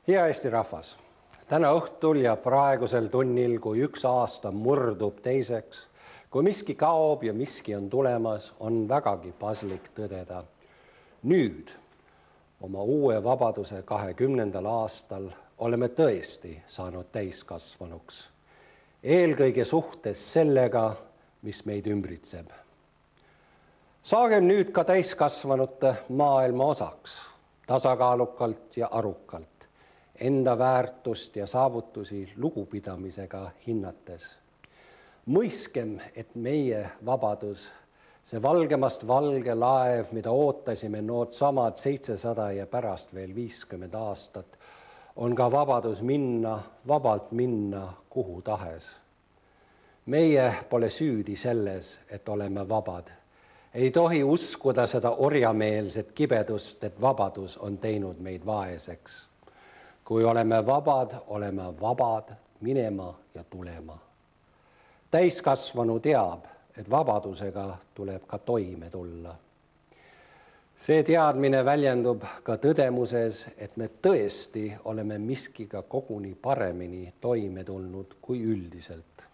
Hea Eesti rahvas, täna õhtul ja praegusel tunnil, kui üks aasta murdub teiseks, kui miski kaob ja miski on tulemas, on vägagi paslik tõdeda. Nüüd, oma uue vabaduse 20. aastal, oleme tõesti saanud täiskasvanuks. Eelkõige suhtes sellega, mis meid ümbritseb. Saagem nüüd ka täiskasvanute maailma osaks, tasakaalukalt ja arukalt, enda väärtust ja saavutusi lugupidamisega hinnates. Mõiskem, et meie vabadus, see valgemast valge laev, mida ootasime nood samad 700 ja pärast veel 50 aastat, on ka vabadus minna, vabalt minna kuhu tahes. Meie pole süüdi selles, et oleme vabad. Ei tohi uskuda seda orjameelset kibedust, et vabadus on teinud meid vaeseks. Kui oleme vabad minema ja tulema. Täiskasvanu teab, et vabadusega tuleb ka toime tulla. See teadmine väljendub ka tõdemuses, et me tõesti oleme miskiga koguni paremini toime tulnud kui üldiselt.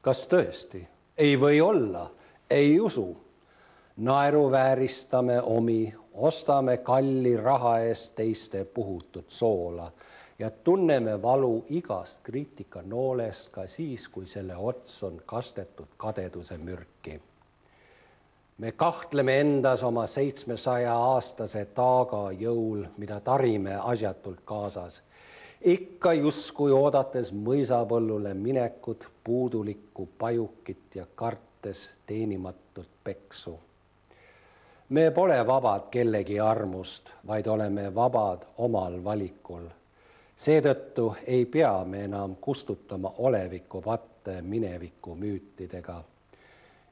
Kas tõesti? Ei või olla, ei usu. Naeruvääristame omi, ostame kalli raha eest teiste puhutud soola ja tunneme valu igast kriitika noolest ka siis, kui selle ots on kastetud kadeduse mürki. Me kahtleme endas oma 700-aastase taaga jõul, mida tarime asjatult kaasas. Ikka justkui oodates mõisapõllule minekut, puudulikku pajukit ja kartes teenimatut peksu. Me pole vabad kellegi armust, vaid oleme vabad omal valikul. Seetõttu ei pea me enam kustutama oleviku patte mineviku müütidega,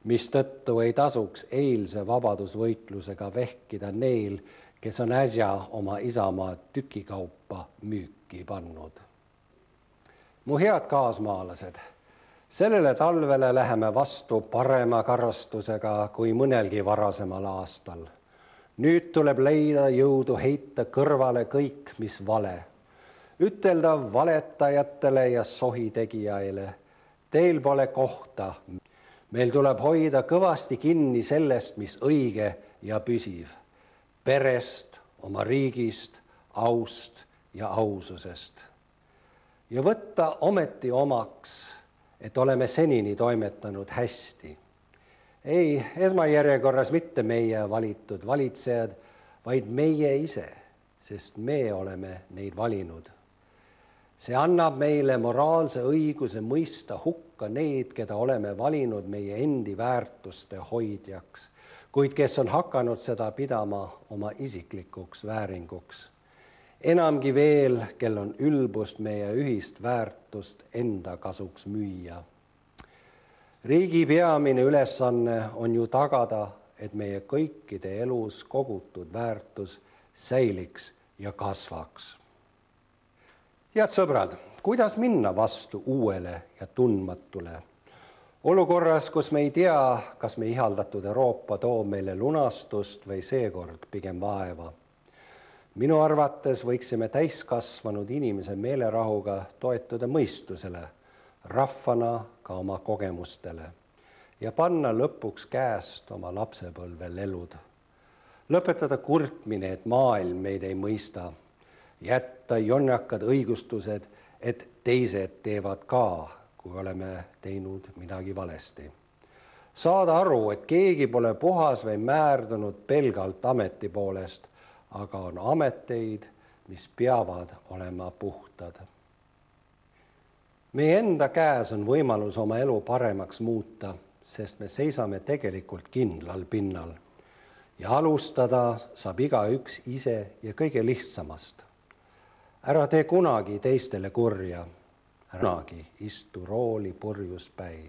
mistõttu ei tasuks eilse vabadusvõitlusega vehkida neil, kes on äsja oma isamaa tükikaupa müüki pannud. Mu head kaasmaalased, sellele talvele läheme vastu parema karastusega kui mõnelgi varasemal aastal. Nüüd tuleb leida jõudu heita kõrvale kõik, mis vale. Ütelda valetajatele ja sohitegijaile, teil pole kohta. Meil tuleb hoida kõvasti kinni sellest, mis õige ja püsiv. Perest, oma riigist, aust ja aususest. Ja võtta ometi omaks, et oleme senini toimetanud hästi. Ei, esmajärjekorras mitte meie valitud valitsejad, vaid meie ise, sest me oleme neid valinud. See annab meile moraalse õiguse mõista hukka need, keda oleme valinud meie endi väärtuste hoidjaks, kuid kes on hakanud seda pidama oma isiklikuks vääringuks. Enamgi veel, kel on ülbust meie ühist väärtust enda kasuks müüa. Riigi peamine ülesanne on ju tagada, et meie kõikide elus kogutud väärtus säiliks ja kasvaks. Head sõbrad, kuidas minna vastu uuele ja tundmatule? Olukorras, kus me ei tea, kas me ihaldatud Euroopa toob meile lunastust või seekord pigem vaeva. Minu arvates võiksime täiskasvanud inimese meelerahuga toetuda mõistusele, rahvana ka oma kogemustele ja panna lõpuks käest oma lapsepõlve lelud. Lõpetada kurtmine, et maailm meid ei mõista, jätta jonnakad õigustused, et teised teevad ka, kui oleme teinud midagi valesti. Saada aru, et keegi pole puhas või määrdunud pelgalt ameti poolest, aga on ameteid, mis peavad olema puhtad. Meie enda käes on võimalus oma elu paremaks muuta, sest me seisame tegelikult kindlal pinnal. Ja alustada saab igaüks ise ja kõige lihtsamast. Ära tee kunagi teistele kurja, kunagi istu rooli purjus päi.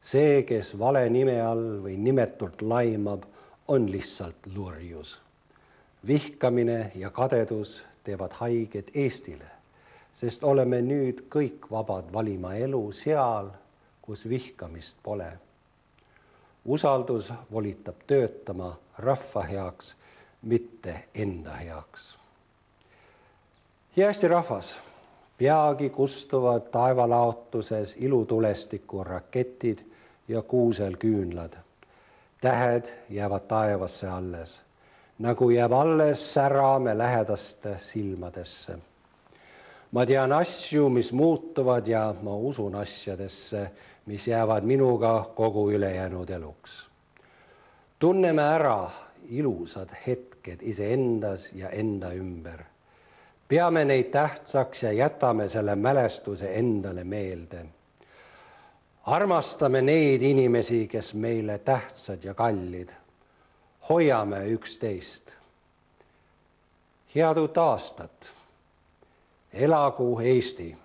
See, kes vale nime all või nimetult laimab, on lihtsalt lurjus. Vihkamine ja kadedus teevad haiget Eestile, sest oleme nüüd kõik vabad valima elu seal, kus vihkamist pole. Usaldus volitab töötama rahva heaks, mitte enda heaks. Ja Eesti rahvas, peagi kustuvad taevalaotuses ilutulestiku raketid ja kuusel küünlad. Tähed jäävad taevasse alles, nagu jääb alles särame lähedaste silmadesse. Ma tean asju, mis muutuvad ja ma usun asjadesse, mis jäävad minuga kogu ülejäänud eluks. Tunneme ära ilusad hetked iseendas ja enda ümber. Peame neid tähtsaks ja jätame selle mälestuse endale meelde. Armastame neid inimesi, kes meile tähtsad ja kallid. Hoiame üksteist. Head uut aastat. Elagu Eesti!